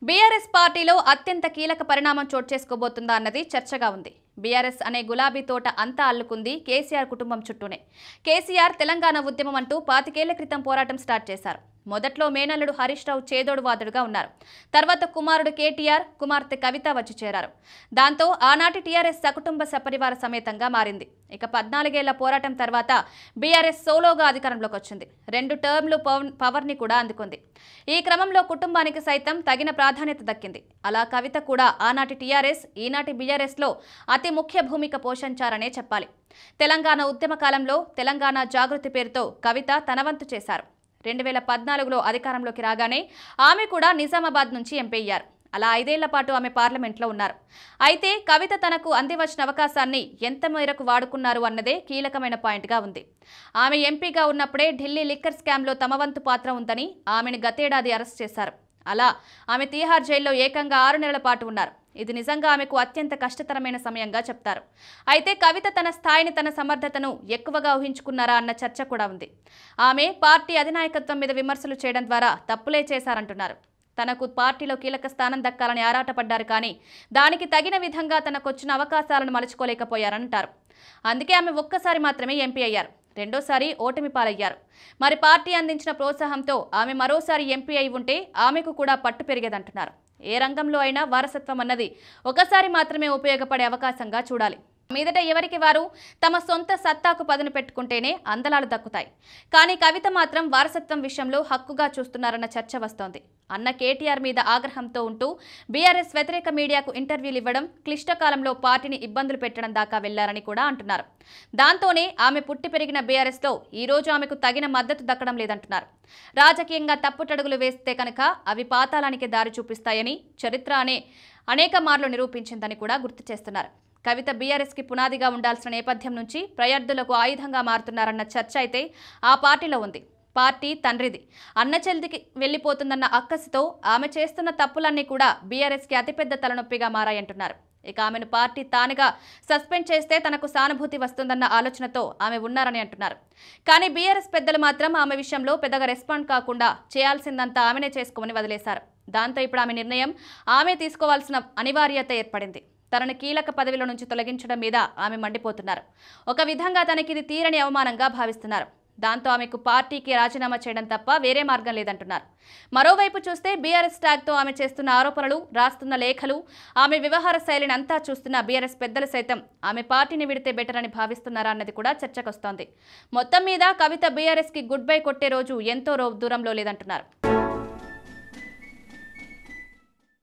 BRS పార్టీలో అత్యంత కీలక పరిణామం చోటు చేసుకోబోతుందా అన్నది చర్చగా ఉంది. బీఆర్ఎస్ అనే గులాబీ తోట అంతా అల్లుకుంది కేసీఆర్ కుటుంబం చుట్టూనే. కేసీఆర్ తెలంగాణ ఉద్యమం అంటూ 25 ఏళ్ల క్రితం పోరాటం స్టార్ట్ చేశారు. మొదట్లో మేనల్లుడు హరీష్ రావు చేదోడు వాదుడుగా ఉన్నారు. తర్వాత కుమారుడు కేటీఆర్, కుమార్తె కవిత వచ్చి చేరారు. దాంతో ఆనాటి టీఆర్ఎస్ సకుటుంబ సపరివార సమేతంగా మారింది. ఇక 14 ఏళ్ల పోరాటం తర్వాత బీఆర్ఎస్ సోలోగా అధికారంలోకి వచ్చింది. 2 టర్మ్లు పవర్ని కూడా అందుకుంది. ఈ క్రమంలో కుటుంబానికి సైతం తగిన ప్రాధాన్యత దక్కింది. అలా కవిత కూడా ఆనాటి టీఆర్ఎస్, ఈనాటి బీఆర్ఎస్లో అతి ముఖ్య భూమిక పోషించారనే చెప్పాలి. తెలంగాణ ఉద్యమ కాలంలో తెలంగాణ జాగృతి పేరుతో కవిత తన వంతు చేశారు. 2014లో అధికారంలోకి రాగానే ఆమె కూడా నిజామాబాద్ నుంచి ఎంపీ అయ్యారు. అలా 5 ఏళ్ల పాటు ఆమె పార్లమెంట్లో ఉన్నారు. అయితే కవిత తనకు అందివచ్చిన అవకాశాన్ని ఎంత మేరకు వాడుకున్నారు అన్నదే కీలకమైన పాయింట్గా ఉంది. ఆమె ఎంపీగా ఉన్నప్పుడే ఢిల్లీ లిక్కర్ స్కామ్లో తమ వంతు పాత్ర ఉందని ఆమెను గతేడాది అరెస్ట్ చేశారు. అలా ఆమె తీహార్ జైల్లో ఏకంగా 6 నెలల పాటు ఉన్నారు. ఇది నిజంగా ఆమెకు అత్యంత కష్టతరమైన సమయంగా చెప్తారు. అయితే కవిత తన స్థాయిని, తన సమర్థతను ఎక్కువగా ఊహించుకున్నారా అన్న చర్చ కూడా ఉంది. ఆమె పార్టీ అధినాయకత్వం మీద విమర్శలు చేయడం ద్వారా తప్పులే చేశారంటున్నారు. తనకు పార్టీలో కీలక స్థానం దక్కాలని ఆరాటపడ్డారు, కానీ దానికి తగిన విధంగా తనకొచ్చిన అవకాశాలను మలుచుకోలేకపోయారంటారు. అందుకే ఆమె ఒక్కసారి మాత్రమే ఎంపీ అయ్యారు. రెండోసారి ఓటమి పాలయ్యారు. మరి పార్టీ అందించిన ప్రోత్సాహంతో ఆమె మరోసారి ఎంపీ అయి ఉంటే ఆమెకు కూడా పట్టు పెరిగేదంటున్నారు. ఏ రంగంలో అయినా వారసత్వం అన్నది ఒకసారి మాత్రమే ఉపయోగపడే అవకాశంగా చూడాలి. మీదట ఎవరికి వారు తమ సొంత సత్తాకు పదును పెట్టుకుంటేనే అందలాలు దక్కుతాయి. కానీ కవిత మాత్రం వారసత్వం విషయంలో హక్కుగా చూస్తున్నారన్న చర్చ వస్తోంది. అన్న కేటీఆర్ మీద ఆగ్రహంతో ఉంటూ బీఆర్ఎస్ వ్యతిరేక మీడియాకు ఇంటర్వ్యూలు ఇవ్వడం, క్లిష్టకాలంలో పార్టీని ఇబ్బందులు పెట్టడం దాకా వెళ్లారని కూడా అంటున్నారు. దాంతోనే ఆమె పుట్టి పెరిగిన బీఆర్ఎస్లో ఈ రోజు ఆమెకు తగిన మద్దతు దక్కడం లేదంటున్నారు. రాజకీయంగా తప్పుటడుగులు వేస్తే కనుక అవి పాతాళానికి దారి చూపిస్తాయని చరిత్ర అనేక మార్లు నిరూపించిందని కూడా గుర్తు చేస్తున్నారు. కవిత బీఆర్ఎస్కి పునాదిగా ఉండాల్సిన నేపథ్యం నుంచి ప్రత్యర్థులకు ఆయుధంగా మారుతున్నారన్న చర్చ అయితే ఆ పార్టీలో ఉంది. పార్టీ తండ్రిది, అన్న చెల్లికి వెళ్లిపోతుందన్న అక్కసుతో ఆమె చేస్తున్న తప్పులన్నీ కూడా బీఆర్ఎస్కి అతిపెద్ద తలనొప్పిగా మారాయంటున్నారు. ఇక ఆమెను పార్టీ తానుగా సస్పెండ్ చేస్తే తనకు సానుభూతి వస్తుందన్న ఆలోచనతో ఆమె ఉన్నారని అంటున్నారు. కానీ బీఆర్ఎస్ పెద్దలు మాత్రం ఆమె విషయంలో పెద్దగా రెస్పాండ్ కాకుండా చేయాల్సిందంతా ఆమెనే చేసుకోమని వదిలేశారు. దాంతో ఇప్పుడు ఆమె నిర్ణయం ఆమె తీసుకోవాల్సిన అనివార్యత ఏర్పడింది. తనను కీలక పదవిలో నుంచి తొలగించడం మీద ఆమె మండిపోతున్నారు. ఒక విధంగా తనకిది తీరని అవమానంగా భావిస్తున్నారు. దాంతో ఆమెకు పార్టీకి రాజీనామా చేయడం తప్ప వేరే మార్గం లేదంటున్నారు. మరోవైపు చూస్తే బీఆర్ఎస్ ట్యాగ్తో ఆమె చేస్తున్న ఆరోపణలు, రాస్తున్న లేఖలు, ఆమె వ్యవహార శైలిని అంతా చూస్తున్న బీఆర్ఎస్ పెద్దలు సైతం ఆమె పార్టీని విడితే బెటర్ అని భావిస్తున్నారా అన్నది కూడా చర్చకొస్తోంది. మొత్తం మీద కవిత బీఆర్ఎస్కి గుడ్ బై కొట్టే రోజు ఎంతో దూరంలో లేదంటున్నారు.